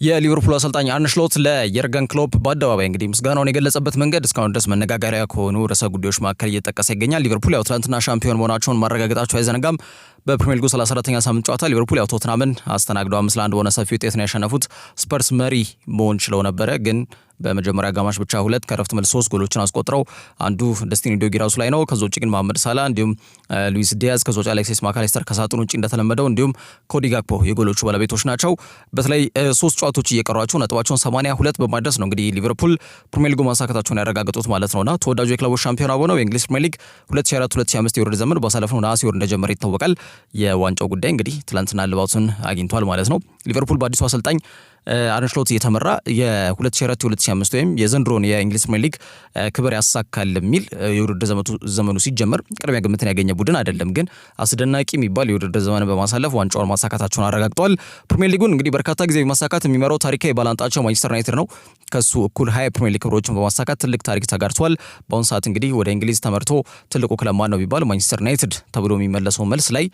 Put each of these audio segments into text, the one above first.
የሊቨርፑል አሰልጣኝ አርነ ስሎት ለየርገን ክሎፕ በአደባባይ እንግዲህ ምስጋናውን የገለጸበት መንገድ እስካሁን ድረስ መነጋገሪያ ከሆኑ ርዕሰ ጉዳዮች መካከል እየተጠቀሰ ይገኛል። ሊቨርፑል ያው ትናንትና ሻምፒዮን መሆናቸውን ማረጋገጣቸው አይዘነጋም። በፕሪሚየር ሊጉ 34ኛ ሳምንት ጨዋታ ሊቨርፑል ያው ቶትናምን አስተናግደው 5-1 በሆነ ሰፊ ውጤት ነው ያሸነፉት። ስፐርስ መሪ መሆን ችለው ነበረ ግን በመጀመሪያ አጋማሽ ብቻ ሁለት ከረፍት መልስ 3 ጎሎችን አስቆጥረው አንዱ ደስቲኒ ዶጊ ራሱ ላይ ነው። ከዛ ውጪ ግን መሐመድ ሳላ እንዲሁም ሉዊስ ዲያዝ ከዛ ውጪ አሌክሲስ ማካሊስተር ከሳጥን ውጪ እንደተለመደው እንዲሁም ኮዲ ጋክፖ የጎሎቹ ባለቤቶች ናቸው። በተለይ 3 ጨዋታዎች እየቀሯቸው ነጥባቸውን 82 በማድረስ ነው እንግዲህ ሊቨርፑል ፕሪሚየር ሊጉ ማሳካታቸውን ያረጋገጡት ማለት ነውና ተወዳጁ የክለቦች ሻምፒዮን ሆነው የእንግሊዝ ፕሪሚየር ሊግ 2024-2025 የውድድር ዘመን ባሳለፍነው ነሐሴ ወር እንደጀመረ ይታወቃል። የዋንጫው ጉዳይ እንግዲህ ትላንትና ልባቱን አግኝቷል ማለት ነው። ሊቨርፑል በአዲሱ አሰልጣኝ አርነ ስሎት እየተመራ የ2024-2025 ወይም የዘንድሮን የእንግሊዝ ፕሪሚየር ሊግ ክብር ያሳካል የሚል የውድድር ዘመኑ ሲጀመር ቅድሚያ ግምትን ያገኘ ቡድን አይደለም፣ ግን አስደናቂ የሚባል የውድድር ዘመን በማሳለፍ ዋንጫውን ማሳካታቸውን አረጋግጠዋል። ፕሪሚየር ሊጉን እንግዲህ በርካታ ጊዜ በማሳካት የሚመራው ታሪካዊ ባላንጣቸው ማንቸስተር ዩናይትድ ነው። ከሱ እኩል 20 ፕሪሚየር ሊግ ክብሮችን በማሳካት ትልቅ ታሪክ ተጋርቷል። በአሁኑ ሰዓት እንግዲህ ወደ እንግሊዝ ተመርቶ ትልቁ ክለብ ማን ነው ቢባል ማንቸስተር ዩናይትድ ተብሎ የሚመለሰው መልስ ላይ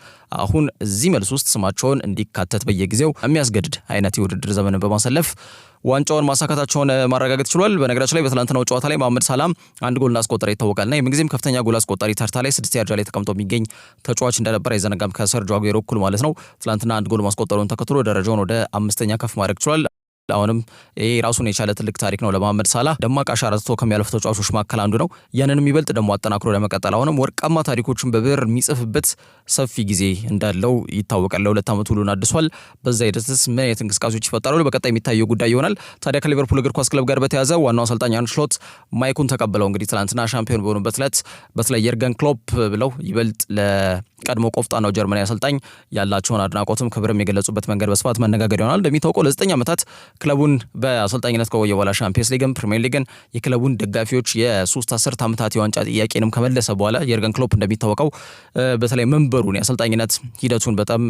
አሁን እዚህ መልስ ውስጥ ስማቸውን እንዲካተት በየጊዜው የሚያስገድድ አይነት የውድድር ዘመን በማሳለፍ ዋንጫውን ማሳካታቸውን ማረጋገጥ ችሏል። በነገራችን ላይ በትላንትናው ጨዋታ ላይ መሐመድ ሳላም አንድ ጎል እንዳስቆጠረ ይታወቃልና የምንጊዜም ከፍተኛ ጎል አስቆጣሪ ተርታ ላይ 6 ደረጃ ላይ ተቀምጦ የሚገኝ ተጫዋች እንደነበር አይዘነጋም፣ ከሰርጂዮ አጉዌሮ እኩል ማለት ነው። ትላንትና አንድ ጎል ማስቆጠሩን ተከትሎ ደረጃውን ወደ 5ኛ ከፍ ማድረግ ችሏል። አሁንም ይሄ ራሱን የቻለ ትልቅ ታሪክ ነው ለመሐመድ ሳላ። ደማቅ አሻራ ትቶ ከሚያልፉ ተጫዋቾች መካከል አንዱ ነው። ያንንም ይበልጥ ደግሞ አጠናክሮ ለመቀጠል አሁንም ወርቃማ ታሪኮችን በብር የሚጽፍበት ሰፊ ጊዜ እንዳለው ይታወቃል። ለ2 ዓመት ሁሉን አድሷል። በዛ ሂደትስ ምን አይነት እንቅስቃሴዎች ይፈጠራሉ በቀጣይ የሚታየው ጉዳይ ይሆናል። ታዲያ ከሊቨርፑል እግር ኳስ ክለብ ጋር በተያያዘ ዋናው አሰልጣኝ አርነ ስሎት ማይኩን ተቀብለው እንግዲህ ትናንትና ሻምፒዮን በሆኑበት ዕለት በተለይ የርገን ክሎፕ ብለው ይበልጥ ቀድሞ ቆፍጣናው ጀርመናዊ አሰልጣኝ ያላቸውን አድናቆትም ክብርም የገለጹበት መንገድ በስፋት መነጋገር ይሆናል። እንደሚታወቀው ለ9 ዓመታት ክለቡን በአሰልጣኝነት ከቆየ በኋላ ሻምፒየንስ ሊግን ፕሪሚየር ሊግን የክለቡን ደጋፊዎች የ3 10 ዓመታት የዋንጫ ጥያቄንም ከመለሰ በኋላ የርገን ክሎፕ እንደሚታወቀው በተለይ መንበሩን የአሰልጣኝነት ሂደቱን በጣም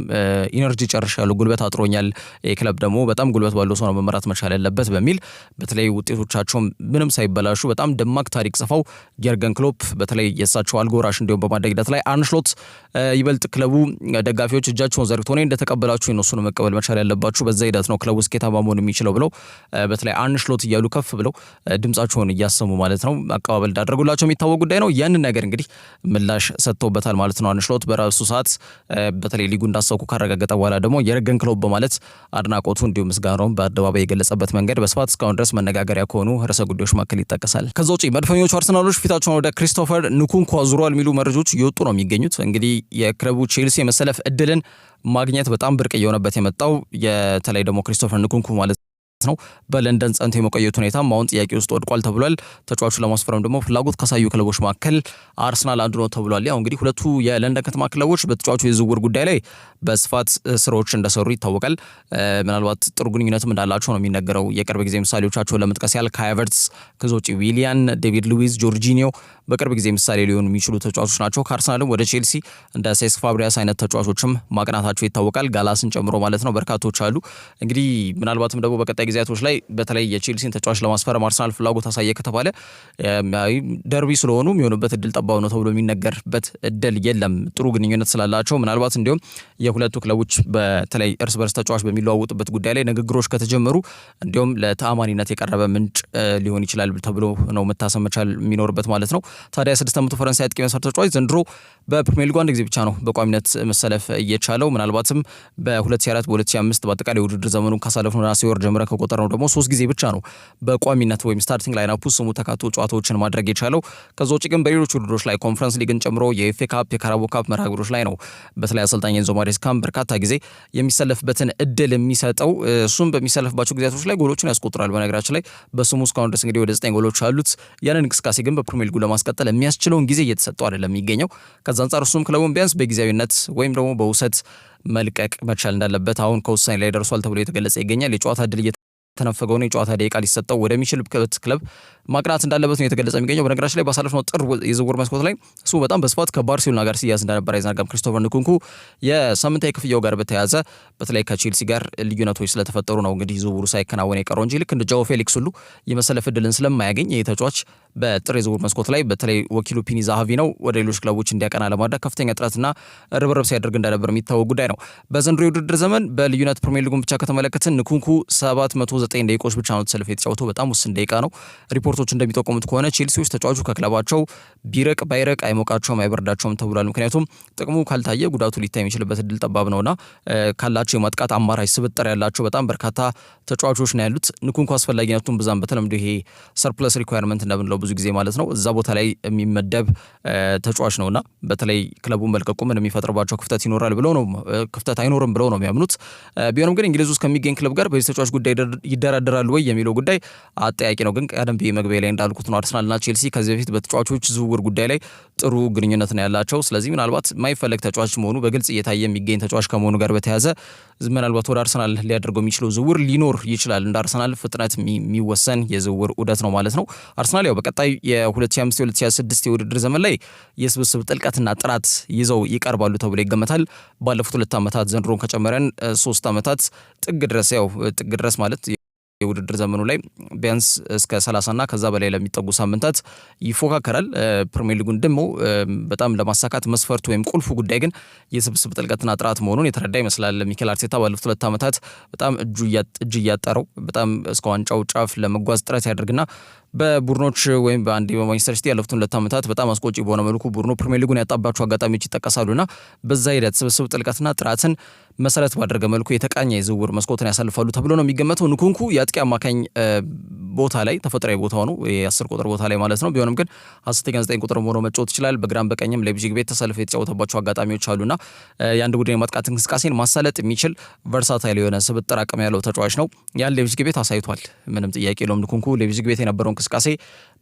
ኢነርጂ ጨርሻለሁ፣ ጉልበት አጥሮኛል፣ የክለብ ደግሞ በጣም ጉልበት ባለው ሰው ነው መመራት መቻል ያለበት በሚል በተለይ ውጤቶቻቸውን ምንም ሳይበላሹ በጣም ደማቅ ታሪክ ጽፈው የርገን ክሎፕ በተለይ የእሳቸው አልጎራሽ እንዲሁም በማድረግ ሂደት ላይ አርነ ስሎት ይበልጥ ክለቡ ደጋፊዎች እጃቸውን ዘርግተው ነው እንደተቀበላችሁ እነሱን መቀበል መቻል ያለባችሁ፣ በዛ ሂደት ነው ክለቡ ስኬታማ መሆን የሚችለው ብለው በተለይ አርነ ስሎት እያሉ ከፍ ብለው ድምጻቸውን እያሰሙ ማለት ነው አቀባበል እንዳደረጉላቸው የሚታወቅ ጉዳይ ነው። ያንን ነገር እንግዲህ ምላሽ ሰጥተውበታል ማለት ነው። አርነ ስሎት በራሱ ሰዓት በተለይ ሊጉ እንዳሳኩ ካረጋገጠ በኋላ ደግሞ የርገን ክሎፕ በማለት አድናቆቱ እንዲሁም ምስጋናውን በአደባባይ የገለጸበት መንገድ በስፋት እስካሁን ድረስ መነጋገሪያ ከሆኑ ርዕሰ ጉዳዮች መካከል ይጠቀሳል። ከዛ ውጪ መድፈኞቹ አርሰናሎች ፊታቸውን ወደ ክሪስቶፈር ንኩንኩ አዙረዋል የሚሉ መረጃዎች እየወጡ ነው የሚገኙት። እንግዲህ የክለቡ ቼልሲ የመሰለፍ እድልን ማግኘት በጣም ብርቅ እየሆነበት የመጣው የተለይ ደግሞ ክሪስቶፈር ንኩንኩ ማለት ነው በለንደን ጸንቶ የመቆየት ሁኔታ አሁን ጥያቄ ውስጥ ወድቋል ተብሏል። ተጫዋቹ ለማስፈረም ደግሞ ፍላጎት ካሳዩ ክለቦች መካከል አርሰናል አንዱ ነው ተብሏል። ያው እንግዲህ ሁለቱ የለንደን ከተማ ክለቦች በተጫዋቹ የዝውውር ጉዳይ ላይ በስፋት ስራዎች እንደሰሩ ይታወቃል። ምናልባት ጥሩ ግንኙነትም እንዳላቸው ነው የሚነገረው። የቅርብ ጊዜ ምሳሌዎቻቸውን ለመጥቀስ ያህል ካይ ሃቨርትዝ፣ ከዛ ውጪ ዊሊያን፣ ዴቪድ ሉዊዝ፣ ጆርጂኒዮ በቅርብ ጊዜ ምሳሌ ሊሆኑ የሚችሉ ተጫዋቾች ናቸው። ከአርሰናልም ወደ ቼልሲ እንደ ሴስክ ፋብሪያስ አይነት ተጫዋቾችም ማቅናታቸው ይታወቃል። ጋላስን ጨምሮ ማለት ነው በርካቶች አሉ። እንግዲህ ምናልባትም ደግሞ በቀጣይ ጊዜያቶች ላይ በተለይ የቼልሲን ተጫዋች ለማስፈረም አርሰናል ፍላጎት አሳየ ከተባለ ደርቢ ስለሆኑ የሚሆኑበት እድል ጠባብ ነው ተብሎ የሚነገርበት እድል የለም። ጥሩ ግንኙነት ስላላቸው ምናልባት እንዲሁም የሁለቱ ክለቦች በተለይ እርስ በርስ ተጫዋች በሚለዋወጡበት ጉዳይ ላይ ንግግሮች ከተጀመሩ እንዲሁም ለተአማኒነት የቀረበ ምንጭ ሊሆን ይችላል ተብሎ ነው መታሰብ መቻል የሚኖርበት ማለት ነው። ታዲያ 6 ዓመቱ ፈረንሳይ አጥቂ መስመር ተጫዋች ዘንድሮ በፕሪሚየር ሊጉ አንድ ጊዜ ብቻ ነው በቋሚነት መሰለፍ እየቻለው። ምናልባትም በ2004 በ2005 በአጠቃላይ ውድድር ዘመኑን ካሳለፍነው ነሐሴ ወር ጀምረን ከቆጠርነው ደግሞ 3 ጊዜ ብቻ ነው በቋሚነት ወይም ስታርቲንግ ላይናፕ ውስጥ ስሙ ተካቶ ጨዋታዎችን ማድረግ የቻለው። ከዛ ውጭ ግን በሌሎች ውድድሮች ላይ ኮንፈረንስ ሊግን ጨምሮ የኤፍኤ ካፕ የካራቦ ካፕ መርሃ ግብሮች ላይ ነው በተለይ አሰልጣኝ ኤንዞ ማሬስካም በርካታ ጊዜ የሚሰለፍበትን እድል የሚሰጠው። እሱም በሚሰለፍባቸው ጊዜያቶች ላይ ጎሎችን ያስቆጥራል። በነገራችን ላይ በስሙ እስካሁን ድረስ እንግዲህ ወደ 9 ጎሎች አሉት። ያንን እንቅስቃሴ ግን በፕሪሚየር ሊጉ ለማስቀጠል የሚያስችለውን ጊዜ እየተሰጠው አይደለም የሚገኘው። ከዛ አንጻር እሱም ክለቡን ቢያንስ በጊዜያዊነት ወይም ደግሞ በውሰት መልቀቅ መቻል እንዳለበት አሁን ከውሳኔ ላይ ደርሷል ተብሎ የተገለጸ ይገኛል። የጨዋታ እድል ተነፈገውን የጨዋታ ደቂቃ ሊሰጠው ወደሚችልበት ክለብ ማቅናት እንዳለበት ነው የተገለጸ የሚገኘው። በነገራችን ላይ ባሳለፍነው ጥር የዝውውር መስኮት ላይ እሱ በጣም በስፋት ከባርሴሎና ጋር ሲያዝ እንደነበር አይዘነጋም። ክሪስቶፈር ንኩንኩ የሳምንታዊ ክፍያው ጋር በተያያዘ በተለይ ከቼልሲ ጋር ልዩነቶች ስለተፈጠሩ ነው እንግዲህ ዝውውሩ ሳይከናወን የቀረው እንጂ ልክ እንደ ጃኦ ፌሊክስ ሁሉ የመሰለፍ ዕድልን ስለማያገኝ ይህ ተጫዋች በጥር የዝውውር መስኮት ላይ በተለይ ወኪሉ ፒኒ ዛሃቪ ነው ወደ ሌሎች ክለቦች እንዲያቀና ለማድረግ ከፍተኛ ጥረትና ርብርብ ሲያደርግ እንደነበር የሚታወቅ ጉዳይ ነው። በዘንድሮ የውድድር ዘመን በልዩነት ፕሪሚየር ሊጉን ብቻ ከተመለከትን ንኩንኩ 709 ደቂቃዎች ብቻ ነው ተሰልፎ የተጫወተው። በጣም ውስን ደቂቃ ነው። ሪፖርቶች እንደሚጠቁሙት ከሆነ ቼልሲዎች ተጫዋቹ ከክለባቸው ቢርቅ ባይርቅ አይሞቃቸውም አይበርዳቸውም ተብሏል። ምክንያቱም ጥቅሙ ካልታየ ጉዳቱ ሊታይ የሚችልበት እድል ጠባብ ነውና ካላቸው የማጥቃት አማራጭ ስብጥር ያላቸው በጣም በርካታ ተጫዋቾች ነው ያሉት። ንኩንኩ አስፈላጊነቱን ብዛም በተለምዶ ይሄ ሰርፕለስ ሪኳየርመንት እንደምንለው ብዙ ጊዜ ማለት ነው እዛ ቦታ ላይ የሚመደብ ተጫዋች ነውና በተለይ ክለቡን መልቀቁ ምን የሚፈጥርባቸው ክፍተት ይኖራል ብለው ነው ክፍተት አይኖርም ብለው ነው የሚያምኑት። ቢሆንም ግን እንግሊዝ ውስጥ ከሚገኝ ክለብ ጋር በዚህ ተጫዋች ጉዳይ ይደራደራሉ ወይ የሚለው ጉዳይ አጠያቂ ነው። ግን ቀደም ብዬ መግቢያ ላይ እንዳልኩት ነው አርሰናልና ቼልሲ ከዚህ በፊት በተጫዋቾች ዝውውር ጉዳይ ላይ ጥሩ ግንኙነት ነው ያላቸው። ስለዚህ ምናልባት የማይፈለግ ተጫዋች መሆኑ በግልጽ እየታየ የሚገኝ ተጫዋች ከመሆኑ ጋር በተያያዘ ምናልባት ወደ አርሰናል ሊያደርገው የሚችለው ዝውውር ሊኖር ይችላል። እንደ አርሰናል ፍጥነት የሚወሰን የዝውውር ዑደት ነው ማለት ነው። አርሰናል ያው በቀጣይ የ2025-2026 የውድድር ዘመን ላይ የስብስብ ጥልቀትና ጥራት ይዘው ይቀርባሉ ተብሎ ይገመታል። ባለፉት 2 ዓመታት ዘንድሮን ከጨመረን 3 ዓመታት ጥግ ድረስ ማለት የውድድር ዘመኑ ላይ ቢያንስ እስከ 30 እና ከዛ በላይ ለሚጠጉ ሳምንታት ይፎካከራል። ፕሪሚየር ሊጉን ደግሞ በጣም ለማሳካት መስፈርቱ ወይም ቁልፉ ጉዳይ ግን የስብስብ ጥልቀትና ጥራት መሆኑን የተረዳ ይመስላል ሚኬል አርቴታ። ባለፉት 2 ዓመታት በጣም እጅ እያጠረው በጣም እስከ ዋንጫው ጫፍ ለመጓዝ ጥረት ያደርግና በቡድኖች ወይም በአንዴ በማንቸስተር ሲቲ ያለፉትን 2 ዓመታት በጣም አስቆጪ በሆነ መልኩ ቡድኑ ፕሪሚየር ሊጉን ያጣባቸው አጋጣሚዎች ይጠቀሳሉና በዛ ሂደት ስብስብ ጥልቀትና ጥራትን መሰረት ባደረገ መልኩ የተቃኘ የዝውውር መስኮትን ያሳልፋሉ ተብሎ ነው የሚገመተው። ንኩንኩ የአጥቂ አማካኝ ቦታ ላይ ተፈጥሯዊ ቦታው ነው የ10 ቁጥር ቦታ ላይ ማለት ነው። ቢሆንም ግን 9 ቁጥር ሆኖ መጫወት ይችላል። በግራም በቀኝም ሌፕዚግ ቤት ተሰልፎ የተጫወተባቸው አጋጣሚዎች አሉና የአንድ ቡድን የማጥቃት እንቅስቃሴን ማሳለጥ የሚችል ቨርሳታይል የሆነ ስብጥር አቅም ያለው ተጫዋች ነው። ያን ሌፕዚግ ቤት አሳይቷል። ምንም ጥያቄ የለውም። ንኩንኩ ሌፕዚግ ቤት የነበረው እንቅስቃሴ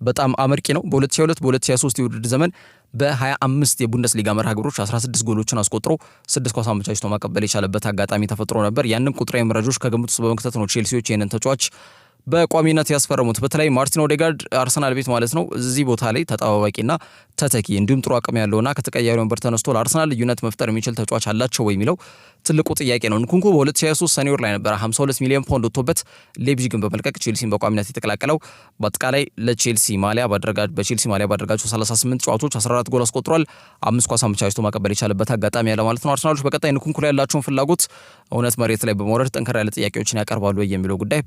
በጣም አመርቂ ነው። በ2022 በ2023 የውድድር ዘመን በ25 የቡንደስሊጋ መርሃ ግብሮች 16 ጎሎችን አስቆጥሮ 6 ኳስ አመቻችቶ ማቀበል የቻለበት አጋጣሚ ተፈጥሮ ነበር። ያንን ቁጥራዊ መረጃዎች ከግምት ውስጥ በመክተት ነው ቼልሲዎች ይህንን ተጫዋች በቋሚነት ያስፈረሙት። በተለይ ማርቲን ኦዴጋርድ አርሰናል ቤት ማለት ነው እዚህ ቦታ ላይ ተጣባባቂና ተተኪ እንዲሁም ጥሩ አቅም ያለውና ከተቀያሪ ወንበር ተነስቶ ለአርሰናል ልዩነት መፍጠር የሚችል ተጫዋች አላቸው ወይ የሚለው ትልቁ ጥያቄ ነው። ንኩንኩ በ2023 ሰኔ ወር ላይ ነበር 52 ሚሊዮን ፓውንድ ወጥቶበት ሌፕዚግን በመልቀቅ ቼልሲን በቋሚነት የተቀላቀለው። በአጠቃላይ ለቼልሲ ማሊያ ባደረጋቸው 38 ጨዋታዎች 14 ጎል አስቆጥሯል። 5 ኳስ አመቻችቶ ማቀበል የቻለበት አጋጣሚ ያለ ማለት ነው። አርሰናሎች በቀጣይ ንኩንኩ ላይ ያላቸውን ፍላጎት እውነት መሬት ላይ በመውረድ ጠንከር ያለ ጥያቄዎችን ያቀርባሉ ወይ የሚለው ጉዳይ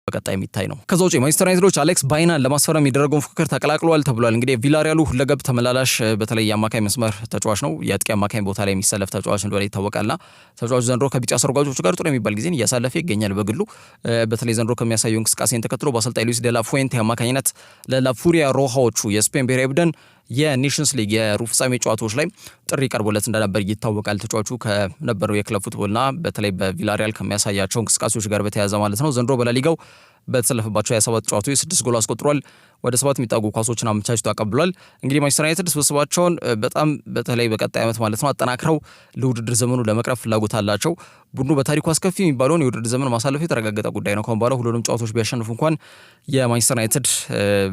በቀጣይ የሚታይ ነው። ከዛ ውጪ ማንቸስተር ዩናይትዶች አሌክስ ባይናን ለማስፈረም የሚደረገውን ፉክክር ተቀላቅለዋል ተብሏል። እንግዲህ ቪላሪያሉ ሁለገብ ተመላላሽ በተለይ የአማካይ መስመር ተጫዋች ነው። የአጥቂ አማካይ ቦታ ላይ የሚሰለፍ ተጫዋች እንደሆነ ይታወቃልና ተጫዋቹ ዘንድሮ ከቢጫ ሰርጓጆች ጋር ጥሩ የሚባል ጊዜን እያሳለፈ ይገኛል። በግሉ በተለይ ዘንድሮ ከሚያሳየው እንቅስቃሴን ተከትሎ በአሰልጣኝ ሉዊስ ዴላ ፉዌንቴ አማካኝነት ለላፉሪያ ሮሃዎቹ የስፔን ብሔራዊ ቡድን የኔሽንስ ሊግ የሩብ ፍጻሜ ጨዋታዎች ላይ ጥሪ ቀርቦለት እንደነበር ይታወቃል። ተጫዋቹ ከነበረው የክለብ ፉትቦልና በተለይ በቪላሪያል ከሚያሳያቸው እንቅስቃሴዎች ጋር በተያያዘ ማለት ነው ዘንድሮ በላሊጋው በተሰለፈባቸው 27 ጨዋታዎች 6 ጎል አስቆጥሯል። ወደ 7 የሚጠጉ ኳሶችን አመቻችቶ አቀብሏል። እንግዲህ ማንቸስተር ዩናይትድ ስብስባቸውን በጣም በተለይ በቀጣይ ዓመት ማለት ነው አጠናክረው ለውድድር ዘመኑ ለመቅረብ ፍላጎት አላቸው። ቡድኑ በታሪኩ አስከፊ የሚባለውን የውድድር ዘመን ማሳለፉ የተረጋገጠ ጉዳይ ነው። ከአሁን በኋላ ሁሉንም ጨዋታዎች ቢያሸንፉ እንኳን የማንቸስተር ዩናይትድ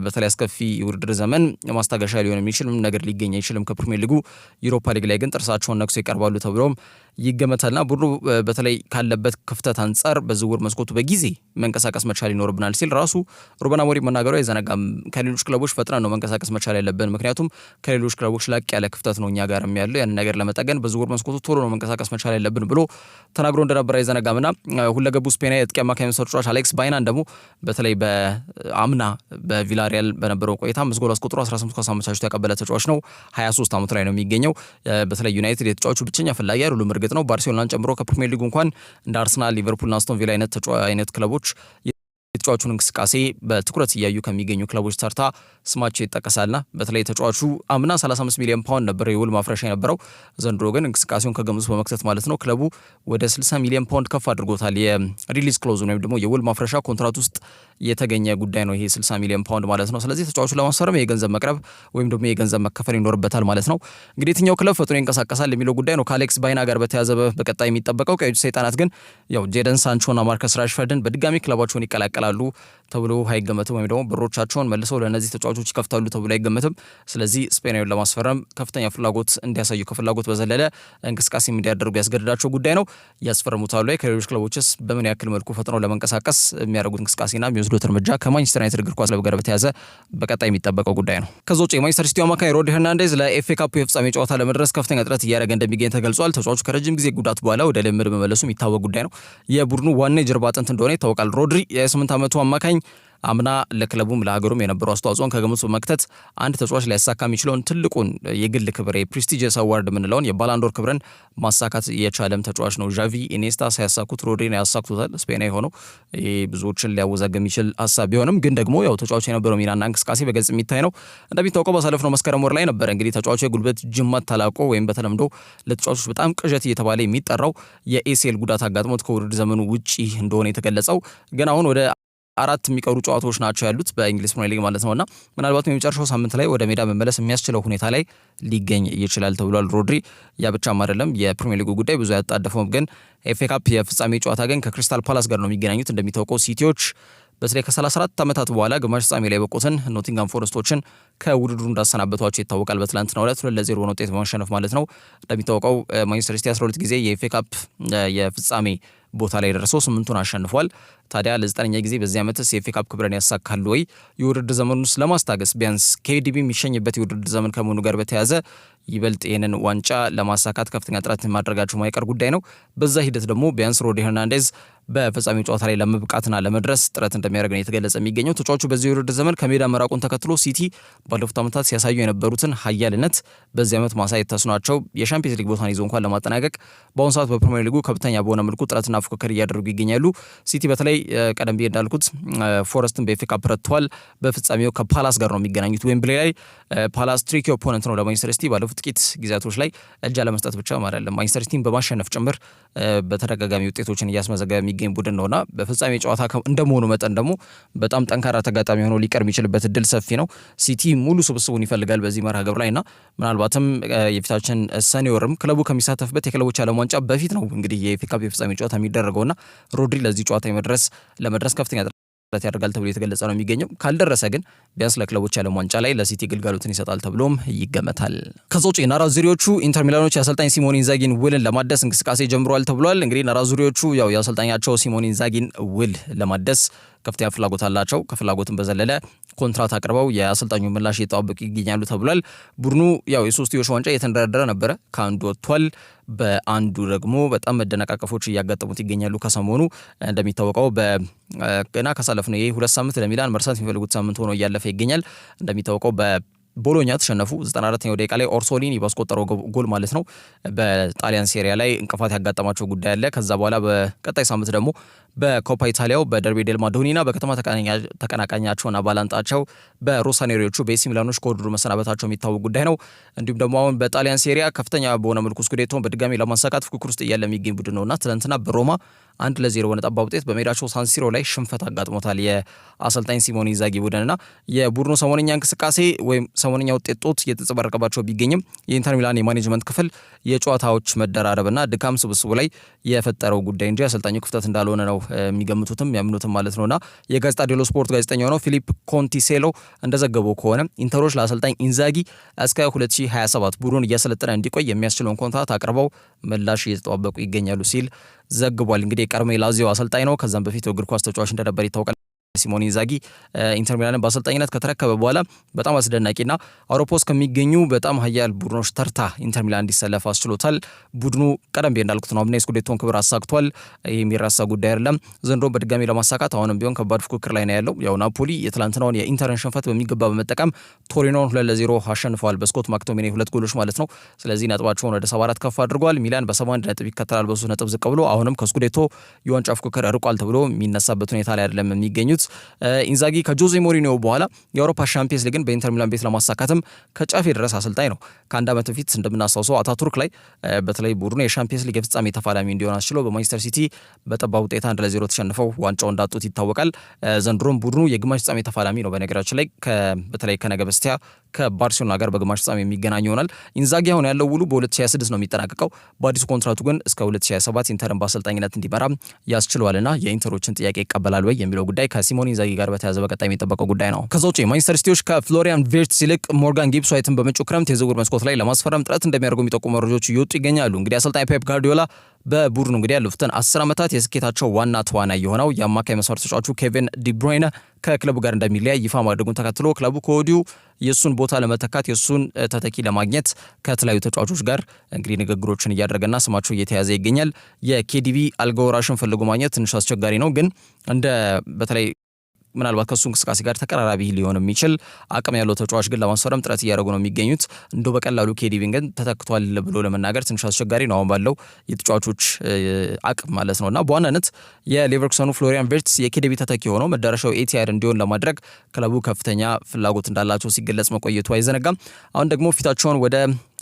በተለይ አስከፊ የውድድር ዘመን ማስታገሻ ሊሆን የሚችል ነገር ሊገኝ አይችልም ከፕሪሚየር ሊጉ። ዩሮፓ ሊግ ላይ ግን ጥርሳቸውን ነክሶ ይቀርባሉ ተብሎም ይገመታልና ቡድኑ በተለይ ካለበት ክፍተት አንጻር በዝውውር መስኮቱ በጊዜ መንቀሳቀስ መቻል ይኖርብናል ሲል ራሱ ሩበን አሞሪም መናገሩ አይዘነጋም። ከሌሎች ክለቦች ፈጥነን ነው መንቀሳቀስ መቻል ያለብን፣ ምክንያቱም ከሌሎች ክለቦች ላቅ ያለ ክፍተት ነው እኛ ጋር ያለው፣ ያን ነገር ለመጠገን በዝውውር መስኮቱ ቶሎ ነው መንቀሳቀስ መቻል ያለብን ብሎ ተናግሮ እንደነበር አይዘነጋምና ሁለገቡ ስፔናዊ የአጥቂ አማካይ ተጫዋች አሌክስ ባይናን ደግሞ በተለይ በአምና በቪላሪያል በነበረው ቆይታ 5 ጎል አስቆጥሮ 18 ኳስ አመቻችቶ ያቀበለ ተጫዋች ነው። 23 ዓመቱ ላይ ነው የሚገኘው። በተለይ ዩናይትድ የተጫዋቹ ብቸኛ ፈላጊ አይደሉም እርግጥ ነው። ባርሴሎናን ጨምሮ ከፕሪሚየር ሊጉ እንኳን እንደ አርሰናል፣ ሊቨርፑልና አስቶን ቪላ አይነት ክለቦች የተጫዋቹን እንቅስቃሴ በትኩረት እያዩ ከሚገኙ ክለቦች ተርታ ስማቸው ይጠቀሳልና በተለይ ተጫዋቹ አምና 35 ሚሊዮን ፓውንድ ነበር የውል ማፍረሻ የነበረው። ዘንድሮ ግን እንቅስቃሴውን ከግምት በመክተት ማለት ነው ክለቡ ወደ 60 ሚሊዮን ፓውንድ ከፍ አድርጎታል። የሪሊዝ ክሎዝ ወይም ደግሞ የውል ማፍረሻ ኮንትራት ውስጥ የተገኘ ጉዳይ ነው ይሄ 60 ሚሊዮን ፓውንድ ማለት ነው። ስለዚህ ተጫዋቹ ለማስፈረም የገንዘብ መቅረብ ወይም ደግሞ የገንዘብ መከፈል ይኖርበታል ማለት ነው። እንግዲህ የትኛው ክለብ ፈጥኖ ይንቀሳቀሳል የሚለው ጉዳይ ነው ከአሌክስ ባይና ጋር በተያዘ በቀጣይ የሚጠበቀው። ቀዮቹ ሰይጣናት ግን ያው ጄደን ሳንቾና ማርከስ ራሽፈርድን በድጋሚ ክለባቸውን ይቀላቀላሉ ተብሎ አይገመትም፣ ወይም ደግሞ በሮቻቸውን መልሰው ለእነዚህ ተጫዋቾች ይከፍታሉ ተብሎ አይገመትም። ስለዚህ ስፔናዊን ለማስፈረም ከፍተኛ ፍላጎት እንዲያሳዩ ከፍላጎት በዘለለ እንቅስቃሴ እንዲያደርጉ ያስገድዳቸው ጉዳይ ነው። ያስፈርሙታሉ ላይ ከሌሎች ክለቦችስ በምን ያክል መልኩ ፈጥነው ለመንቀሳቀስ የሚያደርጉት እንቅስቃሴና የሚወስዱት እርምጃ ከማንቸስተር ዩናይትድ እግር ኳስ ክለብ ጋር በተያዘ በቀጣይ የሚጠበቀው ጉዳይ ነው። ከዛ ውጭ የማንቸስተር ሲቲ አማካይ ሮድሪ ሄርናንዴዝ ለኤፍኤ ካፕ የፍጻሜ ጨዋታ ለመድረስ ከፍተኛ ጥረት እያደረገ እንደሚገኝ ተገልጿል። ተጫዋቹ ከረጅም ጊዜ ጉዳት በኋላ ወደ ልምድ መመለሱ የሚታወቅ ጉዳይ ነው። የቡድኑ ዋና የጀርባ አጥንት እንደሆነ ይታወቃል። ሮድሪ የ8 ዓመቱ አማካኝ አምና ለክለቡም ለሀገሩም የነበረው አስተዋጽኦን ከግምት በመክተት አንድ ተጫዋች ሊያሳካ የሚችለውን ትልቁን የግል ክብር የፕሬስቲጂየስ አዋርድ የምንለውን የባላንዶር ክብርን ማሳካት የቻለም ተጫዋች ነው። ዣቪ ኢኔስታ ሳያሳኩት ሮድሪን ያሳክቱታል። ስፔናዊ ሆነው ብዙዎችን ሊያወዛግ የሚችል ሀሳብ ቢሆንም ግን ደግሞ ያው ተጫዋቹ የነበረው ሚናና እንቅስቃሴ በግልጽ የሚታይ ነው። እንደሚታወቀው ባሳለፍነው መስከረም ወር ላይ ነበረ እንግዲህ ተጫዋቹ የጉልበት ጅማት ተላቆ ወይም በተለምዶ ለተጫዋቾች በጣም ቅዠት እየተባለ የሚጠራው የኤሲኤል ጉዳት አጋጥሞት ከውድድር ዘመኑ ውጪ እንደሆነ የተገለጸው ግን አሁን ወደ 4 የሚቀሩ ጨዋታዎች ናቸው ያሉት በእንግሊዝ ፕሪሚየር ሊግ ማለት ነውና ምናልባትም የመጨረሻው ሳምንት ላይ ወደ ሜዳ መመለስ የሚያስችለው ሁኔታ ላይ ሊገኝ ይችላል ተብሏል። ሮድሪ ያ ብቻም አይደለም የፕሪሚየር ሊጉ ጉዳይ ብዙ ያጣደፈውም ግን ኤፍኤ ካፕ የፍጻሜ ጨዋታ ግን ከክሪስታል ፓላስ ጋር ነው የሚገናኙት። እንደሚታወቀው ሲቲዎች በተለይ ከ34 ዓመታት በኋላ ግማሽ ፍጻሜ ላይ በቁትን ኖቲንጋም ፎረስቶችን ከውድድሩ እንዳሰናበቷቸው ይታወቃል። በትላንትናው ዕለት 2-0 በሆነ ውጤት በማሸነፍ ማለት ነው። እንደሚታወቀው ማንቸስተር ሲቲ 12 ጊዜ የኤፍኤ ካፕ የፍጻሜ ቦታ ላይ ደርሰው 8ቱን አሸንፏል። ታዲያ ለ9ኛ ጊዜ በዚህ ዓመት የኤፍኤ ካፕ ክብርን ያሳካሉ ወይ? የውድድር ዘመኑን ለማስታገስ ቢያንስ ኬዲቢ የሚሸኝበት የውድድር ዘመን ከመሆኑ ጋር በተያያዘ ይበልጥ ይህንን ዋንጫ ለማሳካት ከፍተኛ ጥረት ማድረጋቸው ማይቀር ጉዳይ ነው። በዛ ሂደት ደግሞ ቢያንስ ሮድሪ ሄርናንዴዝ በፍጻሜው ጨዋታ ላይ ለመብቃትና ለመድረስ ጥረት እንደሚያደርግ ነው የተገለጸ የሚገኘው። ተጫዋቹ በዚህ የውድድር ዘመን ከሜዳ መራቁን ተከትሎ ሲቲ ባለፉት ዓመታት ሲያሳዩ የነበሩትን ኃያልነት በዚህ ዓመት ማሳየት ተስኗቸው የሻምፒየንስ ሊግ ቦታን ይዞ እንኳን ለማጠናቀቅ በአሁኑ ሰዓት በፕሪሚየር ሊጉ ከፍተኛ በሆነ መልኩ ጥረትና ፉክክር እያደረጉ ይገኛሉ። ሲቲ በተለይ ቀደም ብዬ እንዳልኩት ፎረስትን በኤፍኤ ካፕ ረትተዋል። በፍጻሜው ከፓላስ ጋር ነው የሚገናኙት ዌምብሌይ ላይ። ፓላስ ትሪኪ ኦፖነንት ነው ለማንቸስተር ሲቲ። ባለፉት ጥቂት ጊዜያቶች ላይ እጅ ለመስጠት ብቻ አይደለም ማንቸስተር ሲቲን በማሸነፍ ጭምር በተደጋጋሚ ውጤቶችን እያስመዘገበ የሚገኝ ቡድን ነውና በፍጻሜ ጨዋታ እንደመሆኑ መጠን ደግሞ በጣም ጠንካራ ተጋጣሚ ሆኖ ሊቀር የሚችልበት እድል ሰፊ ነው። ሲቲ ሙሉ ስብስቡን ይፈልጋል በዚህ መርሃ ግብር ላይና ምናልባትም የፊታችን ሰኔ ወርም ክለቡ ከሚሳተፍበት የክለቦች ዓለም ዋንጫ በፊት ነው እንግዲህ የኤፍኤ ካፕ የፍጻሜ ጨዋታ የሚደረገውና ሮድሪ ለዚህ ጨዋታ ለመድረስ ከፍተኛ ጥረት ያደርጋል ተብሎ የተገለጸ ነው የሚገኘው። ካልደረሰ ግን ቢያንስ ለክለቦች ዓለም ዋንጫ ላይ ለሲቲ ግልጋሎትን ይሰጣል ተብሎም ይገመታል። ከዛ ውጪ ናራዙሪዎቹ ኢንተር ሚላኖች የአሰልጣኝ ሲሞኔ ኢንዛጊን ውልን ለማደስ እንቅስቃሴ ጀምረዋል ተብሏል። እንግዲህ ናራዙሪዎቹ ያው የአሰልጣኛቸው ሲሞኔ ኢንዛጊን ውል ለማደስ ከፍተኛ ፍላጎት አላቸው። ከፍላጎትን በዘለለ ኮንትራት አቅርበው የአሰልጣኙ ምላሽ እየተጠባበቁ ይገኛሉ ተብሏል። ቡድኑ ያው የሶስትዮሽ ዋንጫ እየተንደረደረ ነበረ፣ ከአንዱ ወጥቷል። በአንዱ ደግሞ በጣም መደነቃቀፎች እያጋጠሙት ይገኛሉ። ከሰሞኑ እንደሚታወቀው ገና ካሳለፍነው ይሄ 2 ሳምንት ለሚላን መርሳት የሚፈልጉት ሳምንት ሆኖ እያለፈ ይገኛል። እንደሚታወቀው ቦሎኛ ተሸነፉ። 94ኛው ደቂቃ ላይ ኦርሶሊኒ ባስቆጠረው ጎል ማለት ነው። በጣሊያን ሴሪያ ላይ እንቅፋት ያጋጠማቸው ጉዳይ አለ። ከዛ በኋላ በቀጣይ ሳምንት ደግሞ በኮፓ ኢታሊያው በደርቢ ዴል ማዶኒና በከተማ ተቀናቃኛቸውና ባላንጣቸው በሮሳኔሪዎቹ በኤሲ ሚላኖች ከውድድሩ መሰናበታቸው የሚታወቅ ጉዳይ ነው። እንዲሁም ደግሞ አሁን በጣሊያን ሴሪያ ከፍተኛ በሆነ መልኩ ስኩዴቶን በድጋሚ ለማሳካት ፉክክር ውስጥ እያለ የሚገኝ ቡድን ነውና ትናንትና በሮማ 1-0 በሆነ ጠባብ ውጤት በሜዳቸው ሳንሲሮ ላይ ሽንፈት አጋጥሞታል የአሰልጣኝ ሲሞኔ ኢንዛጊ ቡድንና የቡድኑ ሰሞነኛ እንቅስቃሴ ወይም ሰሞነኛ ውጤት ጦት እየተንጸባረቀባቸው ቢገኝም የኢንተር ሚላን የማኔጅመንት ክፍል የጨዋታዎች መደራረብና ድካም ስብስቡ ላይ የፈጠረው ጉዳይ እንጂ አሰልጣኙ ክፍተት እንዳልሆነ ነው የሚገምቱትም ያምኑትም ማለት ነውና የጋዜጣ ዴሎ ስፖርት ጋዜጠኛ ነው ፊሊፕ ኮንቲሴሎ እንደዘገበው ከሆነ ኢንተሮች ለአሰልጣኝ ኢንዛጊ እስከ 2027 ቡድኑን እያሰለጠነ እንዲቆይ የሚያስችለውን ኮንትራት አቅርበው ምላሽ እየተጠባበቁ ይገኛሉ ሲል ዘግቧል። እንግዲህ የቀድሞ ላዚዮ አሰልጣኝ ነው። ከዛም በፊት እግር ኳስ ተጫዋች እንደነበር ይታወቃል። ሲሞኔ ኢንዛጊ ኢንተር ሚላንን በአሰልጣኝነት ከተረከበ በኋላ በጣም አስደናቂና አውሮፓ ውስጥ ከሚገኙ በጣም ሀያል ቡድኖች ተርታ ኢንተር ሚላን እንዲሰለፍ አስችሎታል። ቡድኑ ቀደም ብዬ እንዳልኩት ነው አምና የስኩዴቶን ክብር አሳክቷል። ይህ የሚረሳ ጉዳይ አይደለም። ዘንድሮ በድጋሚ ለማሳካት አሁንም ቢሆን ከባድ ፉክክር ላይ ነው ያለው። ያው ናፖሊ የትላንትናውን የኢንተርን ሽንፈት በሚገባ በመጠቀም ቶሪኖን 2-0 አሸንፈዋል። በስኮት ማክቶሚኔ 2 ጎሎች ማለት ነው። ስለዚህ ነጥባቸውን ወደ 74 ከፍ አድርጓል። ሚላን በ71 ነጥብ ይከተላል፣ በ3 ነጥብ ዝቅ ብሎ አሁንም ከስኩዴቶ የዋንጫ ፉክክር ርቋል ተብሎ የሚነሳበት ሁኔታ ላይ አይደለም የሚገኙት። የሚገኙት። ኢንዛጊ ከጆዜ ሞሪኒዮ በኋላ የአውሮፓ ሻምፒየንስ ሊግን በኢንተር ሚላን ቤት ለማሳካትም ከጫፍ የደረሰ አሰልጣኝ ነው። ከአንድ ዓመት በፊት እንደምናስታውሰው አታቱርክ ላይ በተለይ ቡድኑ የሻምፒየንስ ሊግ የፍጻሜ ተፋላሚ እንዲሆን አስችሎ በማንቸስተር ሲቲ በጠባብ ውጤት 1-0 ተሸንፈው ዋንጫው እንዳጡት ይታወቃል። ዘንድሮም ቡድኑ የግማሽ ፍጻሜ ተፋላሚ ነው። በነገራችን ላይ በተለይ ከነገ በስቲያ ከባርሴሎና ጋር በግማሽ ፍጻሜ የሚገናኝ ይሆናል። ኢንዛጊ አሁን ያለው ውሉ በ2026 ነው የሚጠናቀቀው። በአዲሱ ኮንትራቱ ግን እስከ 2027 ኢንተርን በአሰልጣኝነት እንዲመራ ያስችለዋልና የኢንተሮችን ጥያቄ ይቀበላል ወይ የሚለው ጉዳይ ከሲሞኔ ኢንዛጊ ጋር በተያያዘ በቀጣይ የሚጠበቀው ጉዳይ ነው። ከዛ ውጭ ማንቸስተር ሲቲዎች ከፍሎሪያን ቪርትስ ይልቅ ሞርጋን ጊብስ ዋይትን በመጪው ክረምት የዝውውር መስኮት ላይ ለማስፈረም ጥረት እንደሚያደርጉ የሚጠቁሙ መረጃዎች እየወጡ ይገኛሉ። እንግዲህ አሰልጣኝ ፔፕ ጋርዲዮላ በቡድኑ እንግዲህ ያሉትን 10 ዓመታት የስኬታቸው ዋና ተዋናይ የሆነው የአማካይ መስመር ተጫዋቹ ኬቪን ዲብሮይነ ከክለቡ ጋር እንደሚለያይ ይፋ ማድረጉን ተከትሎ ክለቡ ከወዲሁ የሱን ቦታ ለመተካት የሱን ተተኪ ለማግኘት ከተለያዩ ተጫዋቾች ጋር እንግዲህ ንግግሮችን እያደረገና ስማቸው እየተያዘ ይገኛል። የኬዲቢ አልጋ ወራሽን ፈልጎ ማግኘት ትንሽ አስቸጋሪ ነው፣ ግን እንደ በተለይ ምናልባት ከሱ እንቅስቃሴ ጋር ተቀራራቢ ሊሆን የሚችል አቅም ያለው ተጫዋች ግን ለማስፈረም ጥረት እያደረጉ ነው የሚገኙት። እንደው በቀላሉ ኬዲቪን ግን ተተክቷል ብሎ ለመናገር ትንሽ አስቸጋሪ ነው፣ አሁን ባለው የተጫዋቾች አቅም ማለት ነውና በዋናነት የሌቨርኩሰኑ ፍሎሪያን ቪርትስ የኬዲቪ ተተኪ ሆነው መዳረሻው ኤቲሃድ እንዲሆን ለማድረግ ክለቡ ከፍተኛ ፍላጎት እንዳላቸው ሲገለጽ መቆየቱ አይዘነጋም። አሁን ደግሞ ፊታቸውን ወደ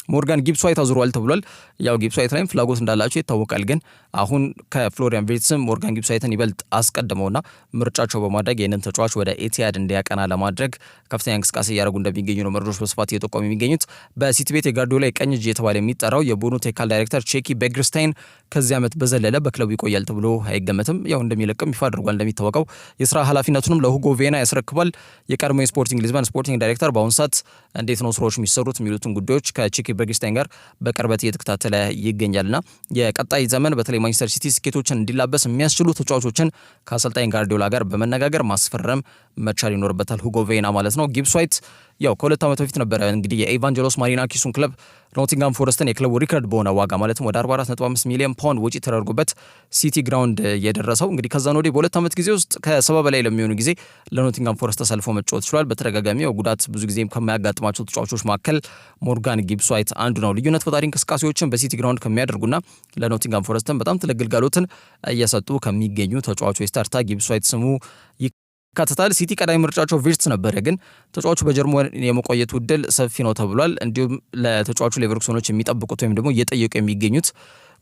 ሞርጋን ጊብስ ዋይት አዙሯል ተብሏል። ያው ጊብስ ዋይት ላይም ፍላጎት እንዳላቸው ይታወቃል። ግን አሁን ከፍሎሪያን ቪርትስም ሞርጋን ጊብስ ዋይትን ይበልጥ አስቀድመውና ምርጫቸው በማድረግ ይህንን ተጫዋች ወደ ኤቲሃድ እንዲያቀና ለማድረግ ከፍተኛ እንቅስቃሴ እያደረጉ እንደሚገኙ ነው መረጃዎች በስፋት እየጠቆሙ የሚገኙት። በሲቲ ቤት የጋርዲዮላ የቀኝ እጅ የተባለ የሚጠራው የቡድኑ ቴክኒካል ዳይሬክተር ቼኪ ቤግርስታይን ከዚህ ዓመት በዘለለ በክለቡ ይቆያል ተብሎ አይገመትም። ያው እንደሚለቅም ይፋ አድርጓል። እንደሚታወቀው የስራ ኃላፊነቱንም ለሁጎ ቬና ያስረክባል። የቀድሞ የስፖርቲንግ ሊዝበን ስፖርቲንግ ዳይሬክተር በአሁኑ ሰዓት እንዴት ነው ስራዎች የሚሰሩት የሚሉትን ጉዳዮች ከቼኪ ቤግርስታይን ጋር በቅርበት እየተከታተለ ይገኛልና የቀጣይ ዘመን በተለይ ማንቸስተር ሲቲ ስኬቶችን እንዲላበስ የሚያስችሉ ተጫዋቾችን ከአሰልጣኝ ጋርዲዮላ ጋር በመነጋገር ማስፈረም መቻል ይኖርበታል ሁጎ ቬና ማለት ነው። ጊብስ ዋይት ያው ከ2 ዓመት በፊት ነበረ እንግዲህ የኤቫንጀሎስ ማሪናኪሱን ክለብ ኖቲንጋም ፎረስትን የክለቡ ሪከርድ በሆነ ዋጋ ማለትም ወደ 44.5 ሚሊዮን ፓውንድ ወጪ ተደርጎበት ሲቲ ግራውንድ የደረሰው። እንግዲህ ከዛን ወዲህ በ2 ዓመት ጊዜ ውስጥ ከ70 በላይ ለሚሆኑ ጊዜ ለኖቲንጋም ፎረስት ተሰልፎ መጫወት ችሏል። በተደጋጋሚ ጉዳት ብዙ ጊዜ ከማያጋጥማቸው ተጫዋቾች መካከል ሞርጋን ጊብስ ዋይት አንዱ ነው። ልዩነት ፈጣሪ እንቅስቃሴዎችን በሲቲ ግራውንድ ከሚያደርጉና ለኖቲንጋም ፎረስትን በጣም ትልቅ ግልጋሎትን እየሰጡ ከሚገኙ ተጫዋቾች ተርታ ጊብስ ዋይት ስሙ ካተታል። ሲቲ ቀዳሚ ምርጫቸው ቪርትስ ነበረ፣ ግን ተጫዋቹ በጀርመን የመቆየቱ ዕድል ሰፊ ነው ተብሏል። እንዲሁም ለተጫዋቹ ሌቨርኩሰኖች የሚጠብቁት ወይም ደግሞ እየጠየቁ የሚገኙት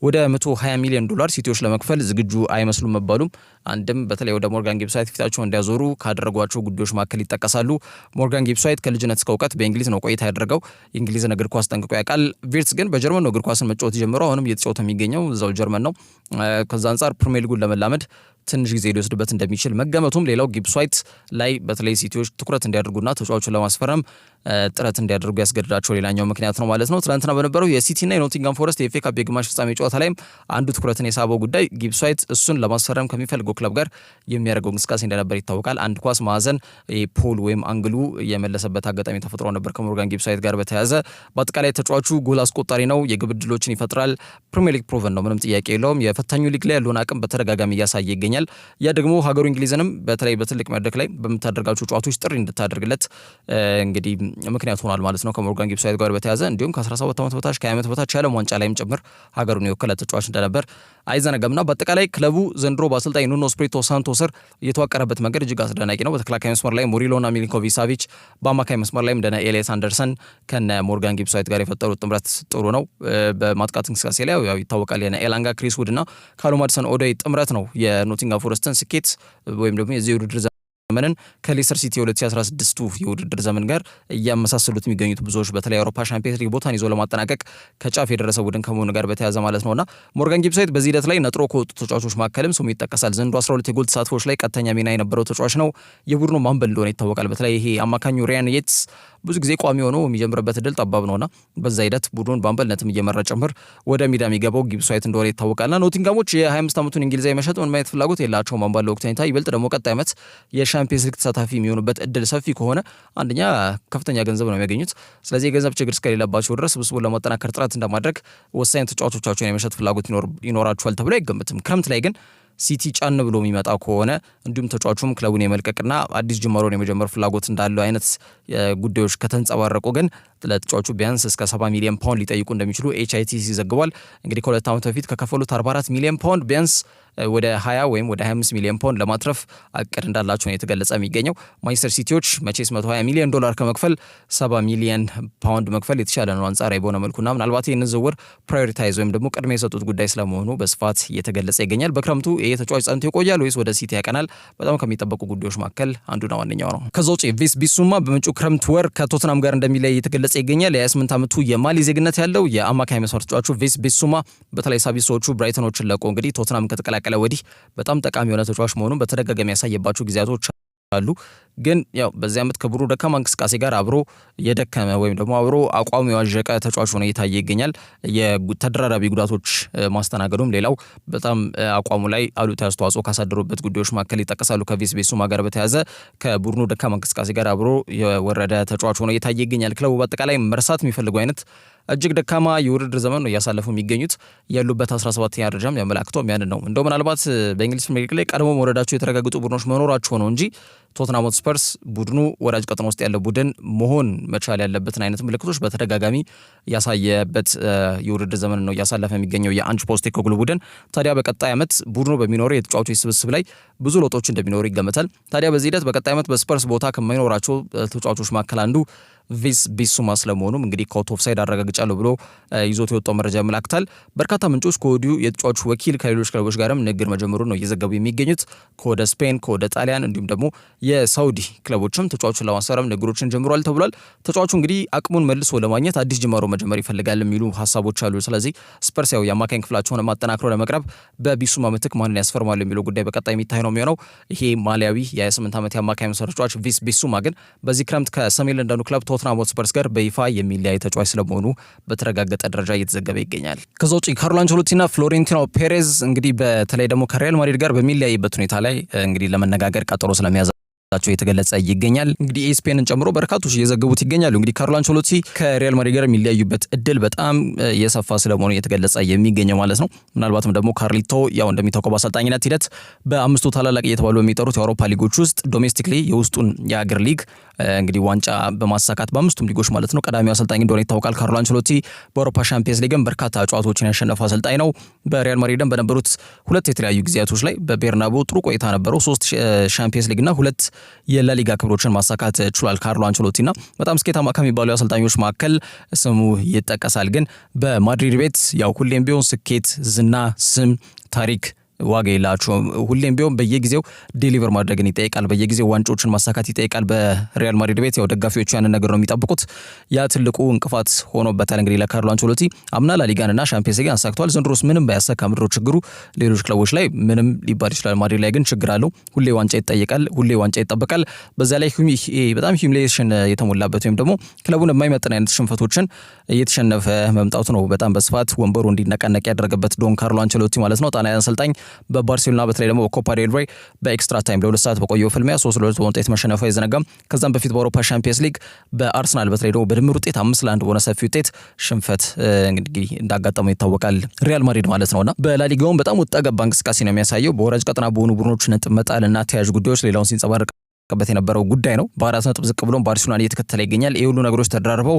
ወደ $120 ሚሊዮን ሲቲዎች ለመክፈል ዝግጁ አይመስሉም መባሉም አንድም በተለይ ወደ ሞርጋን ጊብስ ዋይት ፊታቸውን እንዲያዞሩ ካደረጓቸው ጉዳዮች መካከል ይጠቀሳሉ። ሞርጋን ጊብስ ዋይት ከልጅነት እስከ እውቀት በእንግሊዝ ነው ቆይታ ያደረገው። የእንግሊዝን እግር ኳስ ጠንቅቆ ያውቃል። ቪርትስ ግን በጀርመን ነው እግር ኳስን መጫወት የጀመረው። አሁንም እየተጫወተ የሚገኘው እዛው ጀርመን ነው። ከዛ አንጻር ፕሪሚየር ሊጉን ለመላመድ ትንሽ ጊዜ ሊወስድበት እንደሚችል መገመቱም ሌላው ጊብስ ዋይት ላይ በተለይ ሲቲዎች ትኩረት እንዲያደርጉና ተጫዋቹን ለማስፈረም ጥረት እንዲያደርጉ ያስገድዳቸው ሌላኛው ምክንያት ነው ማለት ነው። ትናንትና በነበረው የሲቲና የኖቲንጋም ፎረስት የኤፍኤ ካፕ የግማሽ ፍጻሜ ጨዋታ ላይም አንዱ ትኩረትን የሳበው ጉዳይ ጊብስ ዋይት እሱን ለማስፈረም ከሚፈልገው ክለብ ጋር የሚያደርገው እንቅስቃሴ እንደነበር ይታወቃል። አንድ ኳስ ማዕዘን ፖል ወይም አንግሉ የመለሰበት አጋጣሚ ተፈጥሮ ነበር ከሞርጋን ጊብስ ዋይት ጋር በተያያዘ። በአጠቃላይ ተጫዋቹ ጎል አስቆጣሪ ነው፣ የግብ ዕድሎችን ይፈጥራል። ፕሪሚየር ሊግ ፕሮቨን ነው፣ ምንም ጥያቄ የለውም። የፈታኙ ሊግ ላይ ያለውን አቅም በተደጋጋሚ እያሳየ ይገኛል። ያ ደግሞ ሀገሩ እንግሊዝንም በተለይ በትልቅ መድረክ ላይ በምታደርጋቸው ጨዋታዎች ጥሪ እንድታደርግለት እንግዲህ ምክንያት ሆኗል ማለት ነው ከሞርጋን ጊብስ ዋይት ጋር በተያያዘ። እንዲሁም ከ17 ዓመት በታች ከ20 ዓመት በታች ያለም ዋንጫ ላይም ጭምር ሀገሩን የወከለ ተጫዋች እንደነበር አይዘነጋምና በአጠቃላይ ክለቡ ዘንድሮ በአሰልጣኝ ኑኖ ስፕሪቶ ሳንቶ ስር የተዋቀረበት መንገድ እጅግ አስደናቂ ነው። በተከላካይ መስመር ላይ ሙሪሎና ሚሊንኮቪች ሳቪች፣ በአማካይ መስመር ላይ እንደነ ኤሊያስ አንደርሰን ከነ ሞርጋን ጊብስ ዋይት ጋር የፈጠሩት ጥምረት ጥሩ ነው። በማጥቃት እንቅስቃሴ ላይ ያው ይታወቃል የነ ኤላንጋ ክሪስ ውድ እና ካሉም ሃድሰን ኦዶይ ጥምረት ነው የኖቲንጋም ፎረስትን ስኬት ወይም ደግሞ የዚህ ውድድር ዘመንን ከሌስተር ሲቲ 2016 የውድድር ዘመን ጋር እያመሳሰሉት የሚገኙት ብዙዎች በተለይ አውሮፓ ሻምፒየንስ ሊግ ቦታን ይዞ ለማጠናቀቅ ከጫፍ የደረሰ ቡድን ከመሆኑ ጋር በተያያዘ ማለት ነውና ሞርጋን ጊብስ ዋይት በዚህ ሂደት ላይ ነጥሮ ከወጡ ተጫዋቾች መካከልም ስሙ ይጠቀሳል። ዘንድሮ 12 የጎል ተሳትፎች ላይ ቀጥተኛ ሚና የነበረው ተጫዋች ነው። የቡድኑ ማንበል እንደሆነ ይታወቃል። በተለይ ይሄ አማካኙ ሪያን የትስ ብዙ ጊዜ ቋሚ ሆኖ የሚጀምርበት እድል ጠባብ ነውና በዛ ሂደት ቡድኑን በአምበልነትም እየመራ ጭምር ወደ ሜዳ የሚገባው ጊብስ ዋይት እንደሆነ ይታወቃልና ኖቲንጋሞች የ25 ዓመቱን እንግሊዛዊ መሸጥ ምን ማየት ፍላጎት የላቸውም ባለው ወቅት ሁኔታ። ይበልጥ ደግሞ ቀጣይ ዓመት የሻምፒየንስ ሊግ ተሳታፊ የሚሆኑበት እድል ሰፊ ከሆነ አንደኛ ከፍተኛ ገንዘብ ነው የሚያገኙት። ስለዚህ የገንዘብ ችግር እስከሌለባቸው ድረስ ስብስቡን ለማጠናከር ጥረት እንደማድረግ ወሳኝ ተጫዋቾቻቸውን የመሸጥ ፍላጎት ይኖራቸዋል ተብሎ አይገምትም። ክረምት ላይ ግን ሲቲ ጫን ብሎ የሚመጣ ከሆነ እንዲሁም ተጫዋቹም ክለቡን የመልቀቅና አዲስ ጅማሮን የመጀመር ፍላጎት እንዳለው አይነት ጉዳዮች ከተንጸባረቁ ግን ለተጫዋቹ ቢያንስ እስከ 70 ሚሊዮን ፓውንድ ሊጠይቁ እንደሚችሉ HITC ዘግቧል። እንግዲህ ከሁለት ዓመት በፊት ከከፈሉት 44 ሚሊዮን ፓውንድ ቢያንስ ወደ 20 ወይም ወደ 25 ሚሊዮን ፓውንድ ለማትረፍ አቅድ እንዳላቸው ነው የተገለጸ የሚገኘው። ማንቸስተር ሲቲዎች መቼስ $120 ሚሊዮን ከመክፈል 70 ሚሊዮን ፓውንድ መክፈል የተሻለ ነው አንጻራዊ በሆነ መልኩና ምናልባት ይህንን ዝውውር ፕራዮሪታይዝ ወይም ደግሞ ቅድሚያ የሰጡት ጉዳይ ስለመሆኑ በስፋት እየተገለጸ ይገኛል። በክረምቱ ይሄ ተጫዋች ጸንቶ ይቆያል ወይስ ወደ ሲቲ ያቀናል? በጣም ከሚጠበቁ ጉዳዮች መካከል አንዱና ዋነኛው ነው። ከዛ ውጪ ቪስ ቢሱማ በመጪው ክረምት ወር ከቶትናም ጋር እንደሚለይ እየተገለጸ ይገኛል። የ28 ዓመቱ የማሊ ዜግነት ያለው የአማካይ መስመር ተጫዋቹ ቪስ ቢሱማ በተለይ ሳቢሶቹ ብራይተኖችን ለቆ እንግዲህ ቶትናም ከተቀላቀለ ወዲህ በጣም ጠቃሚ የሆነ ተጫዋች መሆኑን በተደጋጋሚ ያሳየባቸው ጊዜያቶች አሉ። ግን ያው በዚህ ዓመት ከቡድኑ ደካማ እንቅስቃሴ ጋር አብሮ የደከመ ወይም ደግሞ አብሮ አቋሙ የዋዠቀ ተጫዋች ሆኖ እየታየ ይገኛል። የተደራራቢ ጉዳቶች ማስተናገዱም ሌላው በጣም አቋሙ ላይ አሉታዊ አስተዋጽኦ ካሳደሩበት ጉዳዮች መካከል ይጠቀሳሉ። ከቪስ ቢሱማ ጋር በተያያዘ ከቡድኑ ደካማ እንቅስቃሴ ጋር አብሮ የወረደ ተጫዋች ሆኖ እየታየ ይገኛል። ክለቡ በአጠቃላይ መርሳት የሚፈልገው አይነት እጅግ ደካማ የውድድር ዘመን ነው እያሳለፉ የሚገኙት። ያሉበት 17ኛ ደረጃም ያመላክተው ያንን ነው። እንደው ምናልባት በእንግሊዝ ፕሪሚየር ሊግ ላይ ቀድሞ መውረዳቸው የተረጋገጡ ቡድኖች መኖራቸው ነው እንጂ ቶትናም ሆትስፐርስ ቡድኑ ወራጅ ቀጠና ውስጥ ያለ ቡድን መሆን መቻል ያለበትን አይነት ምልክቶች በተደጋጋሚ ያሳየበት የውድድር ዘመን ነው እያሳለፈ የሚገኘው የአንጅ ፖስቴኮግሉ ቡድን። ታዲያ በቀጣይ ዓመት ቡድኑ በሚኖረው የተጫዋቾች ስብስብ ላይ ብዙ ለውጦች እንደሚኖሩ ይገመታል። ታዲያ በዚህ ሂደት በቀጣይ ዓመት በስፐርስ ቦታ ከማይኖራቸው ተጫዋቾች መካከል አንዱ ቪስ ቢሱማ ስለመሆኑም እንግዲህ ከአውት ኦፍ ሳይድ አረጋግጫለሁ ብሎ ይዞት የወጣው መረጃ ያመላክታል። በርካታ ምንጮች ከወዲሁ የተጫዋቹ ወኪል ከሌሎች ክለቦች ጋርም ንግግር መጀመሩን ነው እየዘገቡ የሚገኙት። ከወደ ስፔን፣ ከወደ ጣሊያን እንዲሁም ደግሞ የሳውዲ ክለቦችም ተጫዋቹን ለማስፈረም ንግግሮችን ጀምሯል ተብሏል። ተጫዋቹ እንግዲህ አቅሙን መልሶ ለማግኘት አዲስ ጅማሮ መጀመር ይፈልጋል የሚሉ ሀሳቦች አሉ። ስለዚህ ስፐርስ ያው የአማካኝ ክፍላቸውን ማጠናክሮ ለመቅረብ በቢሱማ ምትክ ማንን ያስፈርማሉ የሚለው ጉዳይ በቀጣይ የሚታይ ነው የሚሆነው። ይሄ ማሊያዊ የ28 ዓመት የአማካኝ መስመር ተጫዋች ቪስ ቢሱማ ግን በዚህ ክረምት ከሰሜን ለንደኑ ክለብ ቶትናም ሆትስፐርስ ጋር በይፋ የሚለያይ ተጫዋች ስለመሆኑ በተረጋገጠ ደረጃ እየተዘገበ ይገኛል። ከዛ ውጪ ካርሎ አንቸሎቲና ፍሎሬንቲኖ ፔሬዝ እንግዲህ በተለይ ደግሞ ከሪያል ማድሪድ ጋር በሚለያይበት ሁኔታ ላይ እንግዲህ ለመነጋገር ቀጠሮ ስለሚያዘ ቸው የተገለጸ ይገኛል። እንግዲህ ኤስፔንን ጨምሮ በርካቶች እየዘገቡት ይገኛሉ። እንግዲህ ካርሎ አንቸሎቲ ከሪያል ማድሪድ ጋር የሚለያዩበት እድል በጣም የሰፋ ስለመሆኑ እየተገለጸ የሚገኘው ማለት ነው። ምናልባትም ደግሞ ካርሊቶ ያው እንደሚታወቀው በአሰልጣኝነት ሂደት በአምስቱ ታላላቅ እየተባሉ በሚጠሩት የአውሮፓ ሊጎች ውስጥ ዶሜስቲክሊ የውስጡን የአገር ሊግ እንግዲህ ዋንጫ በማሳካት በአምስቱም ሊጎች ማለት ነው ቀዳሚው አሰልጣኝ እንደሆነ ይታወቃል። ካርሎ አንቸሎቲ በአውሮፓ ሻምፒየንስ ሊግም በርካታ ጨዋታዎችን ያሸነፈ አሰልጣኝ ነው። በሪያል ማድሪድም በነበሩት ሁለት የተለያዩ ጊዜያቶች ላይ በቤርናቦ ጥሩ ቆይታ ነበረው። 3 ሻምፒየንስ ሊግና 2 የላሊጋ ክብሮችን ማሳካት ችሏል ካርሎ አንቸሎቲና በጣም ስኬታማ ከሚባሉ አሰልጣኞች መካከል ስሙ ይጠቀሳል። ግን በማድሪድ ቤት ያው ሁሌም ቢሆን ስኬት፣ ዝና፣ ስም፣ ታሪክ ዋጋ የላቸውም። ሁሌም ቢሆን በየጊዜው ዴሊቨር ማድረግን ይጠይቃል። በየጊዜው ዋንጫዎችን ማሳካት ይጠይቃል። በሪያል ማድሪድ ቤት ያው ደጋፊዎቹ ያንን ነገር ነው የሚጠብቁት። ያ ትልቁ እንቅፋት ሆኖበታል እንግዲህ ለካርሎ አንቸሎቲ። አምና ላሊጋንና ሻምፒየንስ ሊግን አሳክቷል። ዘንድሮስ ምንም ባያሳካ ምድሮ ችግሩ ሌሎች ክለቦች ላይ ምንም ሊባል ይችላል። ማድሪድ ላይ ግን ችግር አለው። ሁሌ ዋንጫ ይጠይቃል፣ ሁሌ ዋንጫ ይጠበቃል። በዛ ላይ በጣም ሂዩሚሌሽን የተሞላበት ወይም ደግሞ ክለቡን የማይመጥን አይነት ሽንፈቶችን እየተሸነፈ መምጣቱ ነው በጣም በስፋት ወንበሩ እንዲነቃነቅ ያደረገበት ዶን ካርሎ አንቸሎቲ ማለት ነው። ጣሊያን አሰልጣኝ በባርሴሎና በተለይ ደግሞ በኮፓ ዴል ሬይ በኤክስትራ ታይም ለ2 ሰዓት በቆየው ፍልሚያ 3-2 በውጤት መሸነፉ አይዘነጋም። ከዛም በፊት በአውሮፓ ሻምፒየንስ ሊግ በአርሰናል በተለይ ደግሞ በድምር ውጤት 5-1 በሆነ ሰፊ ውጤት ሽንፈት እንግዲህ እንዳጋጠመው ይታወቃል ሪያል ማድሪድ ማለት ነውና በላሊጋውም በጣም ወጣ ገባ እንቅስቃሴ ነው የሚያሳየው። በወራጅ ቀጠና በሆኑ ቡድኖች ነጥብ መጣልና ተያያዥ ጉዳዮች ሌላውን ሲንጸባረቅ በት የነበረው ጉዳይ ነው። በ4 ነጥብ ዝቅ ብሎም ባርሴሎናን እየተከተለ ይገኛል። ይህ ሁሉ ነገሮች ተደራርበው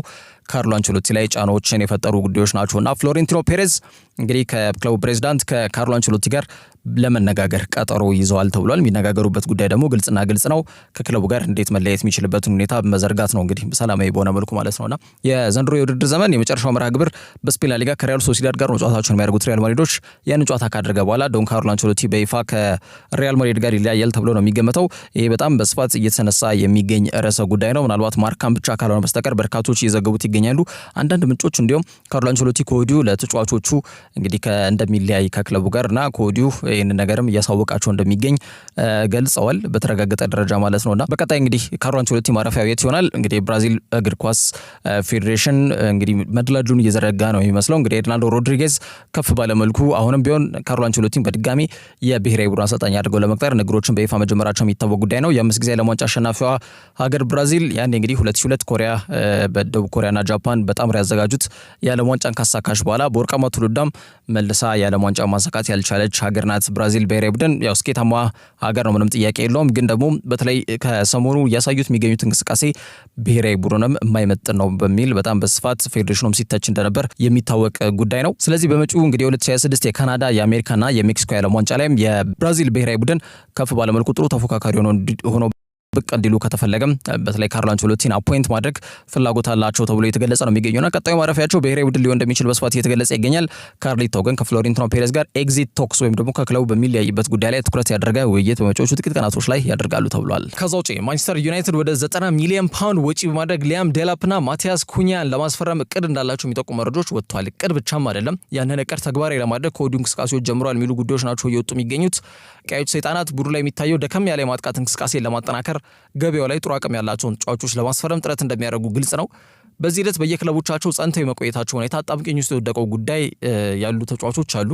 ካርሎ አንቸሎቲ ላይ ጫናዎችን የፈጠሩ ጉዳዮች ናቸውና ፍሎሬንቲኖ ፔሬዝ እንግዲህ ከክለቡ ፕሬዚዳንት ከካርሎ አንቸሎቲ ጋር ለመነጋገር ቀጠሮ ይዘዋል ተብሏል። የሚነጋገሩበት ጉዳይ ደግሞ ግልጽና ግልጽ ነው። ከክለቡ ጋር እንዴት መለያየት የሚችልበትን ሁኔታ መዘርጋት ነው እንግዲህ ሰላማዊ በሆነ መልኩ ማለት ነውና የዘንድሮ የውድድር ዘመን የመጨረሻው መርሃ ግብር በስፔን ላሊጋ ከሪያል ሶሲዳድ ጋር ነው ጨዋታቸውን የሚያደርጉት ሪያል ማድሪዶች። ያን ጨዋታ ካደረገ በኋላ ዶን ካርሎ አንቸሎቲ በይፋ ከሪያል ማድሪድ ጋር ይለያያል ተብሎ ነው የሚገመተው። ይሄ በጣም በስፋት እየተነሳ የሚገኝ ርዕሰ ጉዳይ ነው። ምናልባት ማርካም ብቻ ካልሆነ በስተቀር በርካቶች እየዘገቡት ይገኛሉ። አንዳንድ ምንጮች እንዲሁም ካርሎ አንቸሎቲ ከወዲሁ ለተጫዋቾቹ እንግዲህ እንደሚለያይ ከክለቡ ጋርና ከወዲሁ ይህን ነገርም እያሳወቃቸው እንደሚገኝ ገልጸዋል። በተረጋገጠ ደረጃ ማለት ነውና በቀጣይ እንግዲህ ካርሎ አንቸሎቲ ማረፊያው የት ይሆናል? እንግዲህ ብራዚል እግር ኳስ ፌዴሬሽን እንግዲህ መድላጁን እየዘረጋ ነው የሚመስለው። እንግዲህ ኤርናልዶ ሮድሪጌዝ ከፍ ባለ መልኩ አሁንም ቢሆን ካርሎ አንቸሎቲን በድጋሚ የብሔራዊ ቡድን አሰልጣኝ አድርገው ለመቅጠር ንግሮችን በይፋ መጀመራቸው የሚታወቅ ጉዳይ ነው። የ5 ጊዜ ዓለም ዋንጫ አሸናፊዋ ሀገር ብራዚል ያኔ እንግዲህ 2002 ኮሪያ በደቡብ ኮሪያና ጃፓን በጣም ያዘጋጁት የዓለም ዋንጫን ካሳካሽ በኋላ በወርቃማ ትውልዷም መልሳ የዓለም ዋንጫ ማሳካት ያልቻለች ሀገር ናት ብራዚል ብሔራዊ ቡድን። ያው ስኬታማ ሀገር ነው፣ ምንም ጥያቄ የለውም። ግን ደግሞ በተለይ ከሰሞኑ እያሳዩት የሚገኙት እንቅስቃሴ ብሔራዊ ቡድንም የማይመጥን ነው በሚል በጣም በስፋት ፌዴሬሽኑም ሲተች እንደነበር የሚታወቅ ጉዳይ ነው። ስለዚህ በመጪው እንግዲህ 2026 የካናዳ የአሜሪካና የሜክሲኮ የዓለም ዋንጫ ላይም የብራዚል ብሔራዊ ቡድን ከፍ ባለመልኩ ጥሩ ተፎካካሪ ሆኖ ብቅ እንዲሉ ከተፈለገም በተለይ ካርሎ አንቸሎቲን አፖይንት ማድረግ ፍላጎት አላቸው ተብሎ የተገለጸ ነው የሚገኘውና ቀጣዩ ማረፊያቸው ብሔራዊ ቡድን ሊሆን እንደሚችል በስፋት እየተገለጸ ይገኛል። ካርሊቶ ግን ከፍሎሬንቲኖ ፔሬዝ ጋር ኤግዚት ቶክስ ወይም ደግሞ ከክለቡ በሚለያይበት ጉዳይ ላይ ትኩረት ያደረገ ውይይት በመጪዎቹ ጥቂት ቀናቶች ላይ ያደርጋሉ ተብሏል። ከዛ ውጪ ማንቸስተር ዩናይትድ ወደ 90 ሚሊዮን ፓውንድ ወጪ በማድረግ ሊያም ዴላፕና ማቲያስ ኩኛን ለማስፈረም እቅድ እንዳላቸው የሚጠቁሙ መረጃዎች ወጥቷል። እቅድ ብቻም አይደለም፣ ያንን እቅድ ተግባራዊ ለማድረግ ከወዲሁ እንቅስቃሴዎች ጀምሯል የሚሉ ጉዳዮች ናቸው እየወጡ የሚገኙት። ቀዮች ሰይጣናት ቡድኑ ላይ የሚታየው ደከም ያለ የማጥቃት እንቅስቃሴን ለማጠናከር ገበያው ላይ ጥሩ አቅም ያላቸውን ተጫዋቾች ለማስፈረም ጥረት እንደሚያደርጉ ግልጽ ነው። በዚህ ሂደት በየክለቦቻቸው ጸንተው የመቆየታቸው ሁኔታ አጣብቂኝ ውስጥ የወደቀው ጉዳይ ያሉ ተጫዋቾች አሉ።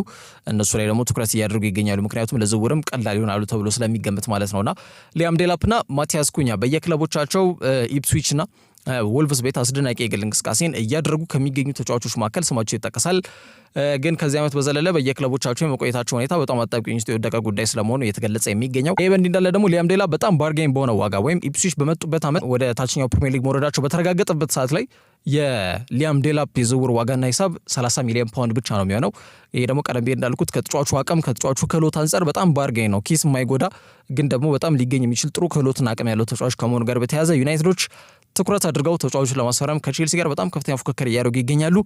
እነሱ ላይ ደግሞ ትኩረት እያደረጉ ይገኛሉ። ምክንያቱም ለዝውውርም ቀላል ይሆናሉ ተብሎ ስለሚገመት ማለት ነውና ሊያም ዴላፕና ማቲያስ ኩኛ በየክለቦቻቸው ኢፕስዊችና ወልቭስ ቤት አስደናቂ የግል እንቅስቃሴን እያደረጉ ከሚገኙ ተጫዋቾች መካከል ስማቸው ይጠቀሳል። ግን ከዚህ ዓመት በዘለለ በየክለቦቻቸው የመቆየታቸው ሁኔታ በጣም አጣብቂኝ ውስጥ የወደቀ ጉዳይ ስለመሆኑ እየተገለጸ የሚገኘው። ይህ በእንዲህ እንዳለ ደግሞ ሊያም ዴላፕ በጣም ባርጌን በሆነ ዋጋ ወይም ኢፕስዊች በመጡበት ዓመት ወደ ታችኛው ፕሪሚየር ሊግ መውረዳቸው በተረጋገጠበት ሰዓት ላይ የሊያም ዴላፕ የዝውውር ዋጋና ሂሳብ 30 ሚሊዮን ፓውንድ ብቻ ነው የሚሆነው። ይሄ ደግሞ ቀደም ብዬ እንዳልኩት ከተጫዋቹ አቅም ከተጫዋቹ ክህሎት አንጻር በጣም ባርጌን ነው፣ ኪስ የማይጎዳ ግን ደግሞ በጣም ሊገኝ የሚችል ጥሩ ክህሎትና አቅም ያለው ተጫዋች ከመሆኑ ጋር በተያያዘ ዩናይትዶች ትኩረት አድርገው ተጫዋቾችን ለማስፈረም ከቼልሲ ጋር በጣም ከፍተኛ ፉክክር እያደረጉ ይገኛሉ።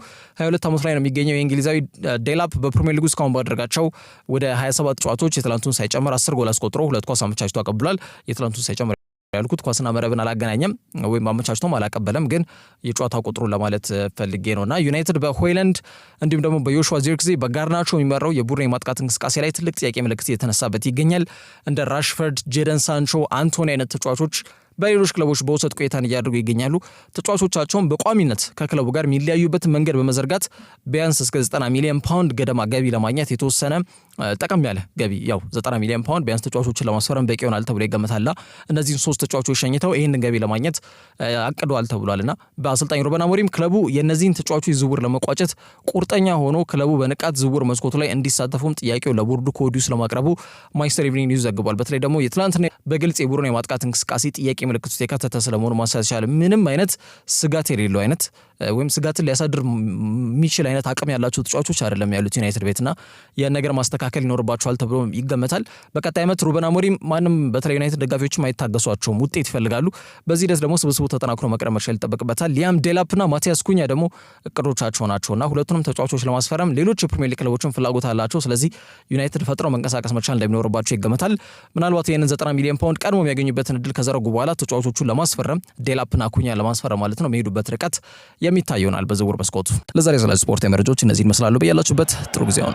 22 ዓመት ላይ ነው የሚገኘው የእንግሊዛዊ ዴላፕ በፕሪሚየር ሊግ እስካሁን ባደረጋቸው ወደ 27 ጨዋታዎች የትላንቱን ሳይጨምር 10 ጎል አስቆጥሮ 2 ኳስ አመቻችቶ አቀብሏል። የትላንቱን ሳይጨምር ያልኩት ኳስና መረብን አላገናኘም ወይም አመቻችቶም አላቀበለም፣ ግን የጨዋታ ቁጥሩን ለማለት ፈልጌ ነውና ዩናይትድ በሆይላንድ እንዲሁም ደግሞ በዮሹዋ ዚርክዜ በጋርናቾ የሚመራው የቡድን የማጥቃት እንቅስቃሴ ላይ ትልቅ ጥያቄ ምልክት እየተነሳበት ይገኛል። እንደ ራሽፈርድ፣ ጄደን ሳንቾ፣ አንቶኒ አይነት ተጫዋቾች በሌሎች ክለቦች በውሰት ቆይታን እያደረጉ ይገኛሉ። ተጫዋቾቻቸውን በቋሚነት ከክለቡ ጋር የሚለያዩበትን መንገድ በመዘርጋት ቢያንስ እስከ 90 ሚሊዮን ፓውንድ ገደማ ገቢ ለማግኘት የተወሰነ ጠቀም ያለ ገቢ፣ ያው 90 ሚሊዮን ፓውንድ ቢያንስ ተጫዋቾችን ለማስፈረም በቂ ይሆናል ተብሎ ይገመታልና እነዚህን 3 ተጫዋቾች ሸኝተው ይህንን ገቢ ለማግኘት አቅደዋል ተብሏልና በአሰልጣኝ ሩበን አሞሪም ክለቡ የእነዚህን ተጫዋቾች ዝውውር ለመቋጨት ቁርጠኛ ሆኖ ክለቡ በንቃት ዝውውር መስኮቱ ላይ እንዲሳተፉም ጥያቄው ለቦርዱ ከወዲሁ ስለማቅረቡ ማንቸስተር ኢቭኒንግ ኒውስ ዘግቧል። በተለይ ደግሞ የትላንትና በግልጽ የቡድን የማጥቃት እንቅስቃሴ ጥያቄ ምልክት ውስጥ የከተተ ስለመሆኑ ማንሳት ይቻላል። ምንም አይነት ስጋት የሌለው አይነት ወይም ስጋትን ሊያሳድር የሚችል አይነት አቅም ያላቸው ተጫዋቾች አይደለም ያሉት ዩናይትድ ቤትና ያን ነገር ማስተካከል ይኖርባቸዋል ተብሎ ይገመታል። በቀጣይ ዓመት ሩበን አሞሪም ማንም በተለይ ዩናይትድ ደጋፊዎችም አይታገሷቸውም፣ ውጤት ይፈልጋሉ። በዚህ ሂደት ደግሞ ስብስቡ ተጠናክሮ መቅረብ መቻል ይጠበቅበታል። ሊያም ዴላፕና ማቲያስ ኩኛ ደግሞ እቅዶቻቸው ናቸውና ሁለቱንም ተጫዋቾች ለማስፈረም ሌሎች የፕሪሚየር ሊግ ክለቦችን ፍላጎት አላቸው። ስለዚህ ዩናይትድ ፈጥረው መንቀሳቀስ መቻል እንደሚኖርባቸው ይገመታል። ምናልባት ይህንን 90 ሚሊዮን ፓውንድ ቀድሞ የሚያገኙበትን እድል ከዘረጉ በኋላ ተጫዋቾቹን ለማስፈረም ዴላፕና ኩኛ ለማስፈረም ማለት ነው የሚሄዱበት ርቀት የሚታይ ይሆናል በዝውውር መስኮቱ። ለዛሬ ስለ ስፖርት መረጃዎች እነዚህን ይመስላሉ። በያላችሁበት ጥሩ ጊዜ ነው።